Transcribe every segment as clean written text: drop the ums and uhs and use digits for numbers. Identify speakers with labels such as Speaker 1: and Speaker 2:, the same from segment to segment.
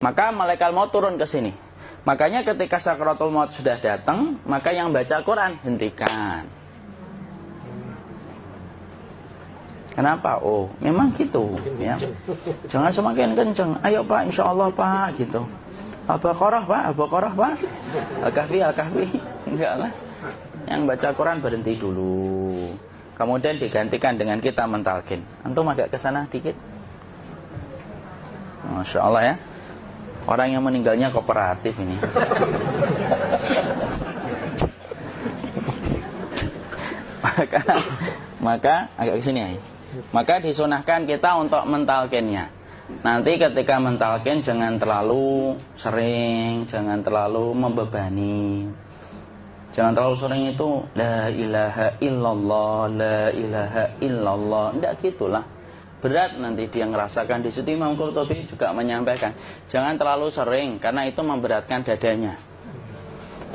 Speaker 1: maka malaikat maut turun ke sini. Makanya ketika sakaratul maut sudah datang, maka yang baca Quran hentikan. Kenapa? Oh, memang gitu ya. Jangan semakin kenceng. Ayo Pak, insya Allah Pak, gitu. Al-Baqarah Pak, Al-Baqarah Pak. Al-Kahfi, Al-Kahfi. Enggak lah. Yang baca Quran berhenti dulu. Kemudian digantikan dengan kita mentalkin. Antum agak ke sana dikit. Masya Allah ya. Orang yang meninggalnya kooperatif ini. maka agak kesini ya. Maka disunahkan kita untuk mentalkinnya. Nanti ketika mentalkin jangan terlalu sering, jangan terlalu membebani. Jangan terlalu sering itu la ilaha illallah, la ilaha illallah. Tidak gitulah. Berat nanti dia ngerasakan. Di situ Imam Qurtubi juga menyampaikan, jangan terlalu sering karena itu memberatkan dadanya.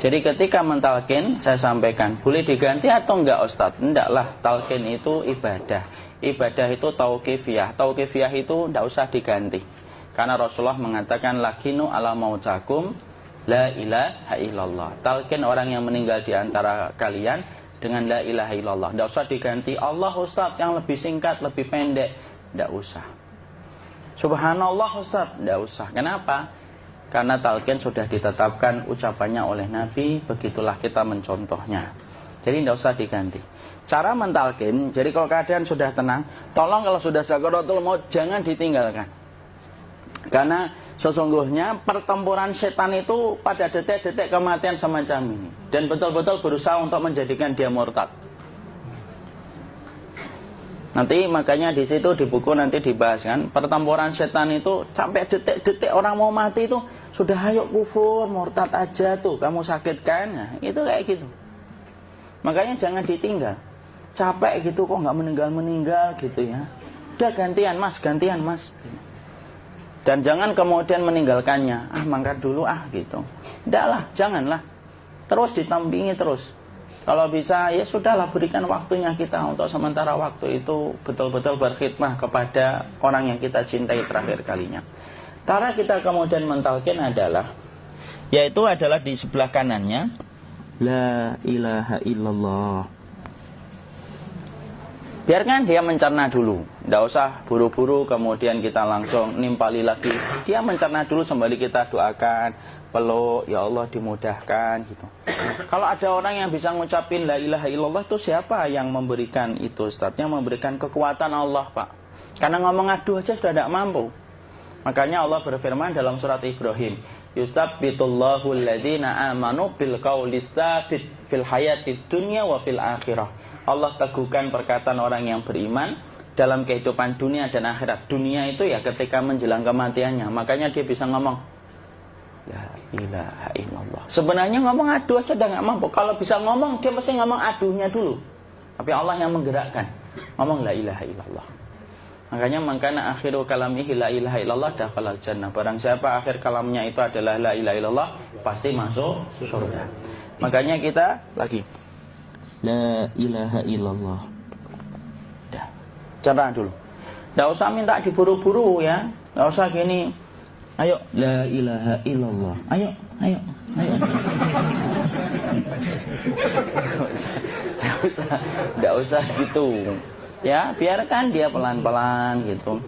Speaker 1: Jadi ketika mentalkin, saya sampaikan, boleh diganti atau enggak Ustaz? Enggaklah, talkin itu ibadah. Ibadah itu tauqifiyah. Tauqifiyah itu enggak usah diganti. Karena Rasulullah mengatakan, lakinu ala mautakum la ilaha illallah. Talkin orang yang meninggal di antara kalian dengan la ilaha illallah. Enggak usah diganti Allah Ustaz yang lebih singkat, lebih pendek. Tidak usah. Subhanallah Ustaz, tidak usah. Kenapa? Karena talqin sudah ditetapkan ucapannya oleh Nabi, begitulah kita mencontohnya. Jadi tidak usah diganti. Cara mentalqin, jadi kalau keadaan sudah tenang, tolong kalau sudah sakaratul maut jangan ditinggalkan. Karena sesungguhnya pertempuran setan itu pada detik-detik kematian semacam ini. Dan betul-betul berusaha untuk menjadikan dia murtad. Nanti makanya di situ di buku nanti dibahas kan, pertempuran setan itu sampai detik-detik orang mau mati itu sudah ayo kufur, murtad aja tuh, kamu sakit kan? Nah, itu kayak gitu. Makanya jangan ditinggal. Capek gitu kok nggak meninggal gitu ya. Udah gantian mas. Dan jangan kemudian meninggalkannya. Mangkat dulu gitu. Tidaklah, janganlah. Terus ditampingi terus. Kalau bisa ya sudahlah, berikan waktunya kita untuk sementara waktu itu betul-betul berkhidmah kepada orang yang kita cintai terakhir kalinya. Cara kita kemudian mentalkin adalah, yaitu adalah di sebelah kanannya la ilaha illallah. Biarkan dia mencerna dulu, tidak usah buru-buru kemudian kita langsung nimpali lagi. Dia mencerna dulu sembari kita doakan, peluk, ya Allah dimudahkan gitu. Kalau ada orang yang bisa ngucapin la ilaha illallah, itu siapa yang memberikan itu Ustaz? Yang memberikan kekuatan Allah Pak. Karena ngomong aduh aja sudah tidak mampu. Makanya Allah berfirman dalam surat Ibrahim, yusabbitullahu alladhina amanu bil qawli tsabit fil hayatid dunya wa fil akhirah. Allah teguhkan perkataan orang yang beriman dalam kehidupan dunia dan akhirat. Dunia itu ya ketika menjelang kematiannya. Makanya dia bisa ngomong la ilaha illallah. Sebenarnya ngomong aduh aja udah gak mampu. Kalau bisa ngomong, dia pasti ngomong aduhnya dulu. Tapi Allah yang menggerakkan. Ngomong la ilaha illallah. Makanya mangkana akhiru kalamihi la ilaha illallah dakhalal jannah. Barang siapa akhir kalamnya itu adalah la ilaha illallah, pasti masuk surga. Makanya kita lagi la ilaha illallah. Dah. Cerna dulu. Enggak usah minta diburu-buru ya. Enggak usah gini. Ayo la ilaha illallah. Ayo. Enggak usah gitu. Ya, biarkan dia pelan-pelan gitu.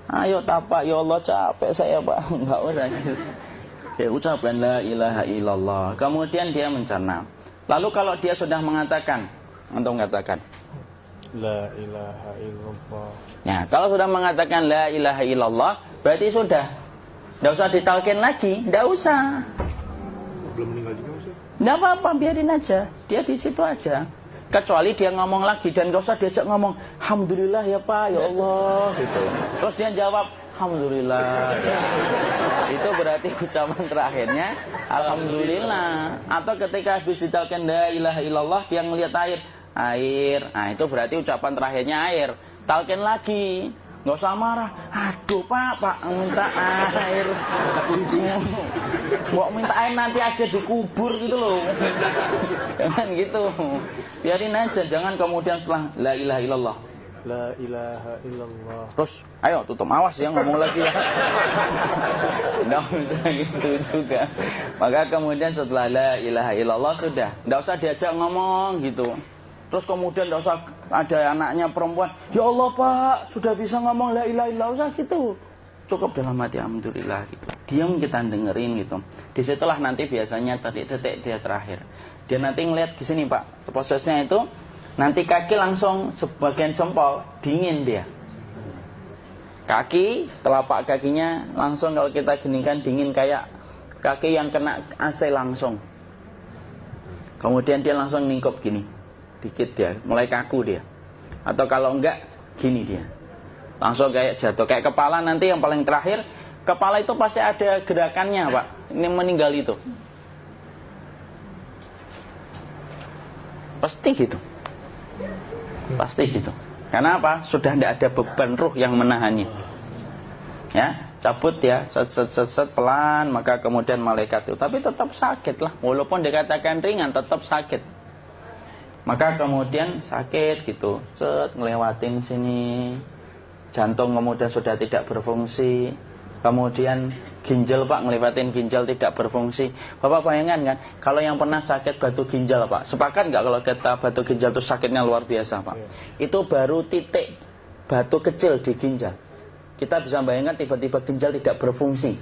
Speaker 1: Ayo tapak, ya Allah capek saya Pak. Enggak usah gitu. Ya ucapkan la ilaha illallah. Kemudian dia mencerna. Lalu kalau dia sudah mengatakan, antum mengatakan
Speaker 2: la ilaha illallah.
Speaker 1: Ya, kalau sudah mengatakan la ilaha illallah, berarti sudah. Enggak usah ditalkin lagi, enggak usah.
Speaker 2: Belum meninggal juga Ustaz?
Speaker 1: Enggak apa-apa, biarin aja. Dia di situ aja. Kecuali dia ngomong lagi dan enggak usah diajak ngomong, alhamdulillah ya Pak, ya Allah gitu. Terus dia jawab, alhamdulillah. Ya. Itu berarti ucapan terakhirnya alhamdulillah. Atau ketika habis ditalkin la ilaha illallah, dia ngelihat air. Nah, itu berarti ucapan terakhirnya air. Talkin lagi. Nggak usah marah. Aduh Pak minta air. Mau minta air nanti aja dikubur gitu loh. Jangan gitu. Biarin aja. Jangan kemudian setelah la ilaha illallah
Speaker 2: La ilaha illallah.
Speaker 1: Terus, ayo tutup, awas ya ngomong lagi ya. Nggak usah gitu juga. Maka kemudian setelah la ilaha illallah sudah, nggak usah diajak ngomong gitu. Terus kemudian nggak usah ada anaknya perempuan, ya Allah Pak, sudah bisa ngomong la ilaha illallah, usah gitu. Cukup dalam hati alhamdulillah gitu. Diam kita dengerin gitu. Disitulah nanti biasanya detik dia terakhir. Dia nanti ngeliat di sini Pak, prosesnya itu nanti kaki langsung sebagian jempol dingin dia. Kaki, telapak kakinya langsung kalau kita geningkan dingin kayak kaki yang kena AC langsung. Kemudian dia langsung ningkup gini, dikit dia, mulai kaku dia. Atau kalau enggak, gini dia. Langsung kayak jatuh, kayak kepala nanti yang paling terakhir. Kepala itu pasti ada gerakannya Pak, ini meninggal itu. Pasti gitu. Pasti gitu. Karena apa? Sudah tidak ada beban ruh yang menahannya. Ya, cabut ya, set pelan, maka kemudian malaikat itu. Tapi tetap sakit lah. Walaupun dikatakan ringan, tetap sakit. Maka kemudian sakit gitu. Ngelewatin sini. Jantung kemudian sudah tidak berfungsi. Kemudian ginjal Pak, ngelewatin ginjal tidak berfungsi. Bapak bayangkan kan, kalau yang pernah sakit batu ginjal Pak, sepakat nggak kalau kita batu ginjal itu sakitnya luar biasa Pak? Itu baru titik batu kecil di ginjal. Kita bisa bayangkan tiba-tiba ginjal tidak berfungsi.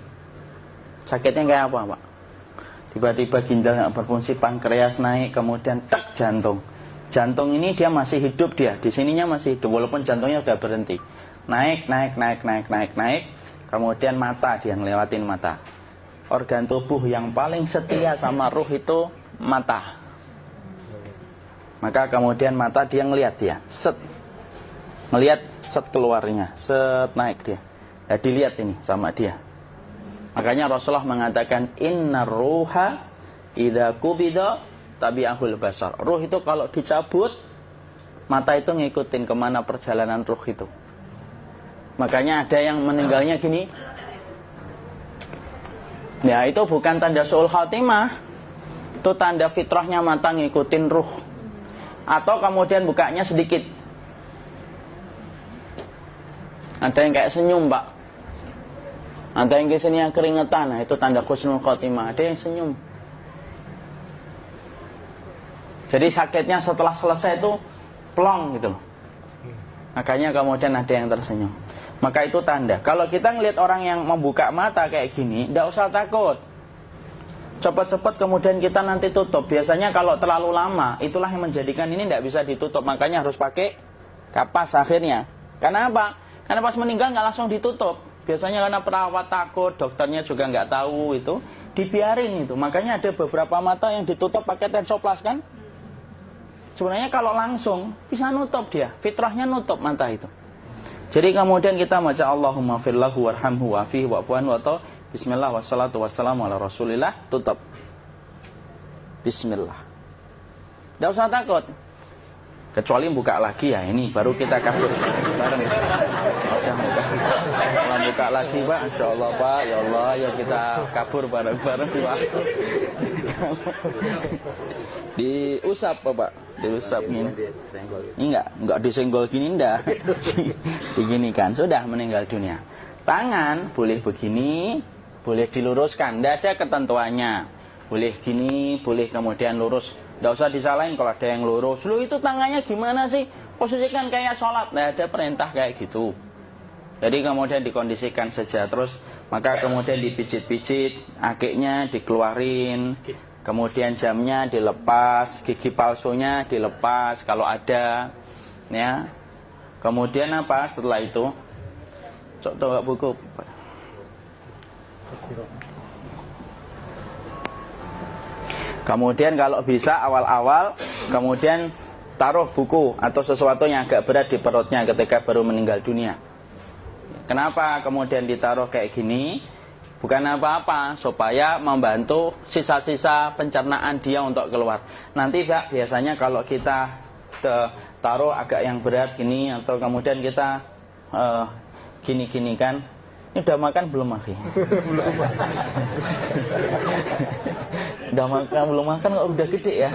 Speaker 1: Sakitnya kayak apa Pak? Tiba-tiba ginjal nggak berfungsi, pankreas naik, kemudian tek jantung. Jantung ini dia masih hidup dia, di sininya masih hidup walaupun jantungnya sudah berhenti. Naik. Kemudian mata, dia ngelewatin mata. Organ tubuh yang paling setia sama ruh itu mata. Maka kemudian mata dia ngelihat dia, ngelihat keluarnya, naik dia. Ya, dilihat ini sama dia. Makanya Rasulullah mengatakan innar ruha idza qubida tabi'ahul basar. Ruh itu kalau dicabut, mata itu ngikutin kemana perjalanan ruh itu. Makanya ada yang meninggalnya gini. Ya itu bukan tanda su'ul khatimah. Itu tanda fitrahnya mata ngikutin ruh. Atau kemudian bukanya sedikit. Ada yang kayak senyum Pak. Ada yang kesini yang keringetan. Nah itu tanda husnul khatimah. Ada yang senyum. Jadi sakitnya setelah selesai itu plong gitu loh. Makanya kemudian ada yang tersenyum. Maka itu tanda. Kalau kita ngelihat orang yang membuka mata kayak gini, tidak usah takut. Cepat-cepat kemudian kita nanti tutup. Biasanya kalau terlalu lama, itulah yang menjadikan ini tidak bisa ditutup. Makanya harus pakai kapas akhirnya. Karena apa? Karena pas meninggal nggak langsung ditutup. Biasanya karena perawat takut, dokternya juga nggak tahu itu, dibiarin itu. Makanya ada beberapa mata yang ditutup pakai tensoplas kan? Sebenarnya kalau langsung bisa nutup dia, fitrahnya nutup mata itu. Jadi kemudian kita baca Allahumma firlahu warhamhu wa'afihi wa'fu'anhu atau bismillah wassalatu wassalamu ala rasulillah, tutup. Bismillah. Tidak usah takut. Kecuali buka lagi ya, ini baru kita kabur bareng. Kalau buka lagi Pak, insya Allah Pak, ya Allah ya kita kabur bareng-bareng Pak. Diusap Pak, diusap ini. Enggak disenggol gini enggak. Begini kan, sudah meninggal dunia. Tangan boleh begini, boleh diluruskan, tidak ada ketentuannya. Boleh gini, boleh kemudian lurus. Tidak usah disalahin kalau ada yang lurus. Lu itu tangannya gimana sih? Posisikan kayak sholat. Tidak ada perintah kayak gitu. Jadi kemudian dikondisikan saja. Terus maka kemudian dipijit-pijit, akiknya dikeluarin. Kemudian jamnya dilepas, gigi palsunya dilepas kalau ada. Ya. Kemudian apa setelah itu? Coba buku. Kemudian kalau bisa awal-awal kemudian taruh buku atau sesuatu yang agak berat di perutnya ketika baru meninggal dunia. Kenapa kemudian ditaruh kayak gini? Bukan apa-apa, supaya membantu sisa-sisa pencernaan dia untuk keluar. Nanti Pak, biasanya kalau kita taruh agak yang berat gini atau kemudian kita gini-gini kan. Ini udah makan belum Maki? Udah makan belum makan kok udah gede ya.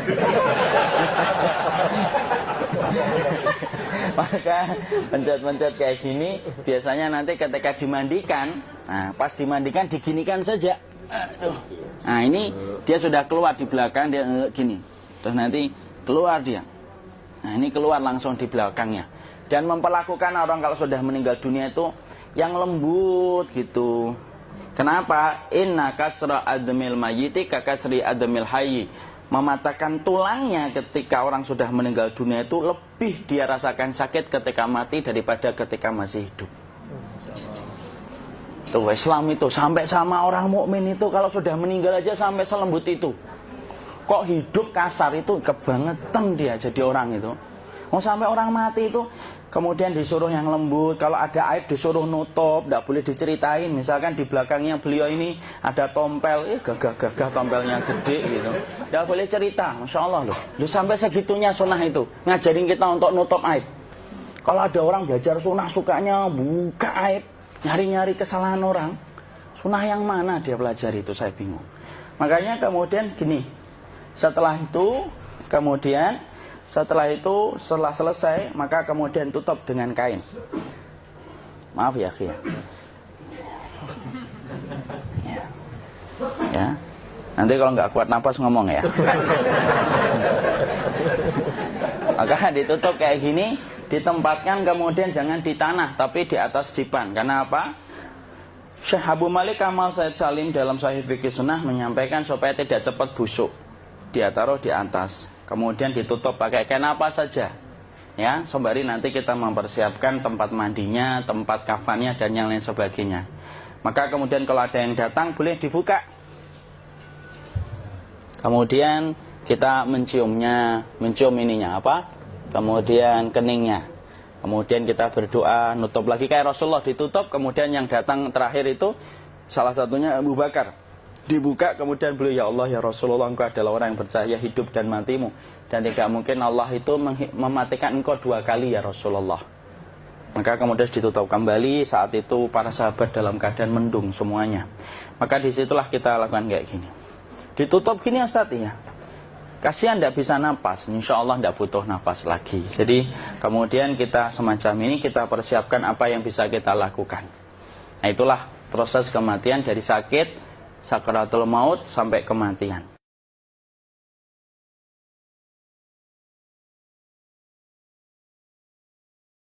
Speaker 1: Maka pencet-pencet kayak gini biasanya nanti ketika dimandikan, nah pas dimandikan diginikan saja. Aduh. Nah ini dia sudah keluar di belakang, dia gini. Terus nanti keluar dia. Nah ini keluar langsung di belakangnya. Dan memperlakukan orang kalau sudah meninggal dunia itu yang lembut gitu. Kenapa? Inna kasra admil mayyiti kakasri admil hayyi. Mematahkan tulangnya ketika orang sudah meninggal dunia itu lebih dia rasakan sakit ketika mati daripada ketika masih hidup. Tuh Islam itu sampai sama orang mukmin itu kalau sudah meninggal aja sampai selembut itu. Kok hidup kasar itu kebangetan dia jadi orang itu. Mau sampai orang mati itu kemudian disuruh yang lembut. Kalau ada aib disuruh nutup, tidak boleh diceritain. Misalkan di belakangnya beliau ini ada tompel, gagah-gagah tompelnya gede gitu. Tidak boleh cerita, Masya Allah loh. Sampai segitunya sunnah itu ngajarin kita untuk nutup aib. Kalau ada orang belajar sunnah sukanya buka aib, nyari-nyari kesalahan orang. Sunnah yang mana dia pelajari itu saya bingung. Makanya kemudian gini, setelah selesai maka kemudian tutup dengan kain. Maaf ya akhi. Ya. Nanti kalau nggak kuat napas ngomong ya. Maka ditutup kayak gini, ditempatkan kemudian jangan di tanah tapi di atas dipan. Karena apa? Syekh Abu Malik Kamal Said Salim dalam Sahih Fiqih Sunnah menyampaikan supaya tidak cepat busuk. Dia taruh di atas. Kemudian ditutup pakai kain apa saja. Ya, sembari nanti kita mempersiapkan tempat mandinya, tempat kafannya dan yang lain sebagainya. Maka kemudian kalau ada yang datang boleh dibuka. Kemudian kita mencium ininya apa? Kemudian keningnya. Kemudian kita berdoa, nutup lagi kayak Rasulullah ditutup, kemudian yang datang terakhir itu salah satunya Abu Bakar. Dibuka kemudian beliau, ya Allah ya Rasulullah, engkau adalah orang yang percaya hidup dan matimu, dan tidak mungkin Allah itu mematikan engkau 2 kali ya Rasulullah. Maka kemudian ditutup kembali. Saat itu para sahabat dalam keadaan mendung semuanya. Maka disitulah kita lakukan kayak gini. Ditutup gini Ustaz ya. Kasihan tidak bisa nafas, insya Allah tidak butuh nafas lagi. Jadi kemudian kita semacam ini kita persiapkan apa yang bisa kita lakukan. Nah itulah proses kematian dari sakit sakaratul maut sampai kematian.